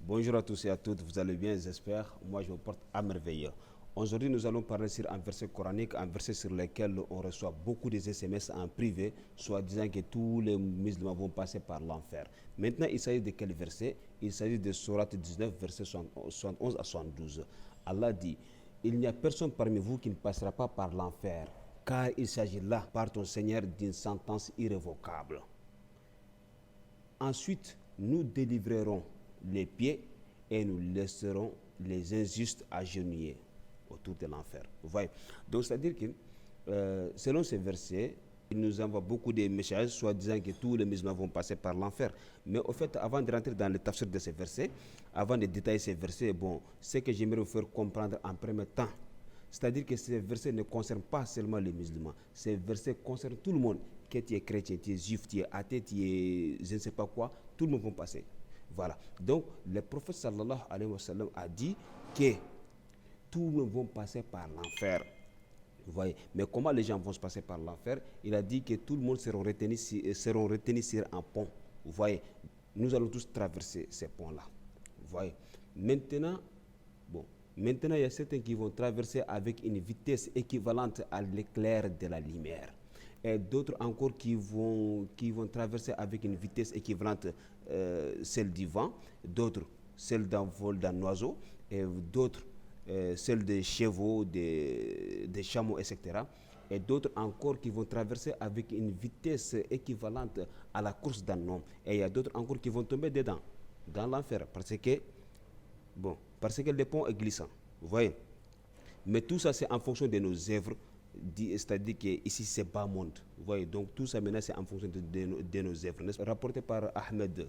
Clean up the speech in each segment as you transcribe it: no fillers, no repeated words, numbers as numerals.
Bonjour à tous et à toutes, vous allez bien, j'espère. Moi, je me porte à merveille. Aujourd'hui, nous allons parler sur un verset coranique, un verset sur lequel on reçoit beaucoup de SMS en privé, soit disant que tous les musulmans vont passer par l'enfer. Maintenant, il s'agit de quel verset? Il s'agit de Sourate 19, verset 71 à 72. Allah dit, il n'y a personne parmi vous qui ne passera pas par l'enfer, car il s'agit là, par ton Seigneur, d'une sentence irrévocable. Ensuite, nous délivrerons les pieds et nous laisserons les injustes agenouillés autour de l'enfer. Vous voyez? Donc, c'est-à-dire que selon ces versets, il nous envoie beaucoup de messages, soit disant que tous les musulmans vont passer par l'enfer. Mais au fait, avant de rentrer dans le tafsir de ces versets, avant de détailler ces versets, bon, ce que j'aimerais vous faire comprendre en premier temps, c'est-à-dire que ces versets ne concernent pas seulement les musulmans. Ces versets concernent tout le monde. Que tu es chrétien, tu es juif, tu es athée, tu es je ne sais pas quoi, tout le monde va passer. Voilà. Donc, le prophète sallallahu alayhi wa sallam a dit que tout le monde va passer par l'enfer. Vous voyez. Mais comment les gens vont se passer par l'enfer? Il a dit que tout le monde seront retenus sur un pont. Vous voyez. Nous allons tous traverser ces ponts-là. Vous voyez. Maintenant, Maintenant, il y a certains qui vont traverser avec une vitesse équivalente à l'éclair de la lumière. Et d'autres encore qui vont traverser avec une vitesse équivalente celle du vent, d'autres celle d'un vol d'un oiseau, et d'autres celle des chevaux, des chameaux, etc. Et d'autres encore qui vont traverser avec une vitesse équivalente à la course d'un homme. Et il y a d'autres encore qui vont tomber dedans, dans l'enfer, parce que le pont est glissant. Vous voyez? Mais tout ça, c'est en fonction de nos œuvres. C'est-à-dire qu'ici, c'est bas monde. Vous voyez? Donc, tout ça, maintenant, c'est en fonction de nos œuvres. Rapporté par Ahmed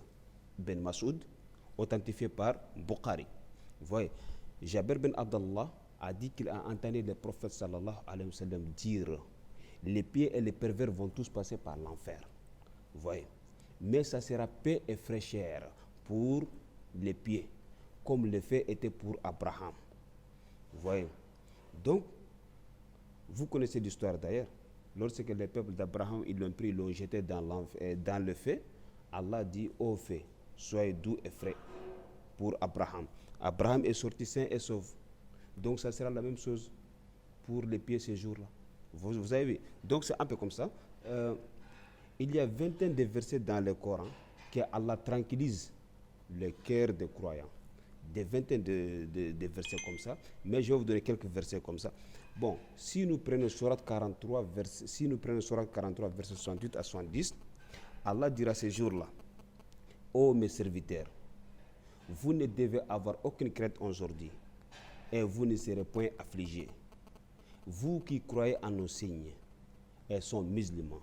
Ben Masoud, authentifié par Bukhari. Vous voyez? Jabir Ben Abdallah a dit qu'il a entendu le prophète sallallahu alayhi wa sallam dire les pieds et les pervers vont tous passer par l'enfer. Vous voyez? Mais ça sera paix et fraîcheur pour les pieds, comme le fait était pour Abraham. Vous voyez? Donc, vous connaissez l'histoire d'ailleurs. Lorsque le peuple d'Abraham, ils l'ont pris, ils l'ont jeté dans le feu, Allah dit, ô feu, soyez doux et frais pour Abraham. Abraham est sorti sain et sauf. Donc, ça sera la même chose pour les pieds ces jours-là. Vous avez vu? Donc, c'est un peu comme ça. Il y a vingtaine de versets dans le Coran que Allah tranquillise le cœur des croyants. Des vingtaines de versets comme ça, mais je vais vous donner quelques versets comme ça. Bon, si nous prenons Sourate 43, verset 68 à 70, Allah dira ces jours-là, ô mes serviteurs, vous ne devez avoir aucune crainte aujourd'hui, et vous ne serez point affligés. Vous qui croyez en nos signes, et sont musulmans,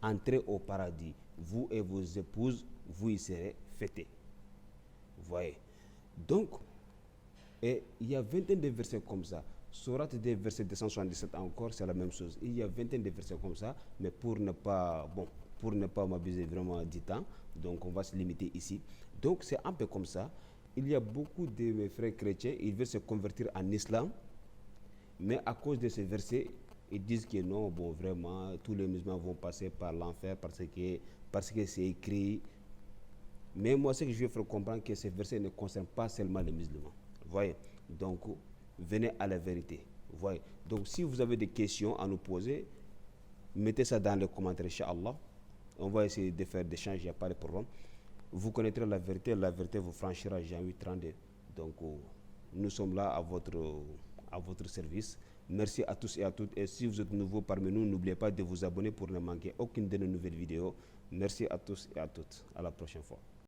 entrez au paradis, vous et vos épouses, vous y serez fêtés. Vous voyez? Donc, et il y a vingtaine de versets comme ça. Sourate des versets 277 encore, c'est la même chose. Il y a vingtaine de versets comme ça, mais pour ne pas m'abuser vraiment du temps, donc on va se limiter ici. Donc c'est un peu comme ça. Il y a beaucoup de mes frères chrétiens, ils veulent se convertir en islam, mais à cause de ces versets, ils disent que non, vraiment, tous les musulmans vont passer par l'enfer parce que c'est écrit. Mais moi, ce que je veux faire comprendre, que ces versets ne concernent pas seulement les musulmans. Vous voyez? Donc, venez à la vérité. Vous voyez? Donc, si vous avez des questions à nous poser, mettez ça dans les commentaires, Inch'Allah. On va essayer de faire des échanges, il n'y a pas de problème. Vous connaîtrez la vérité vous franchira Jean-8 32. Donc, nous sommes là à votre service. Merci à tous et à toutes. Et si vous êtes nouveau parmi nous, n'oubliez pas de vous abonner pour ne manquer aucune de nos nouvelles vidéos. Merci à tous et à toutes. À la prochaine fois.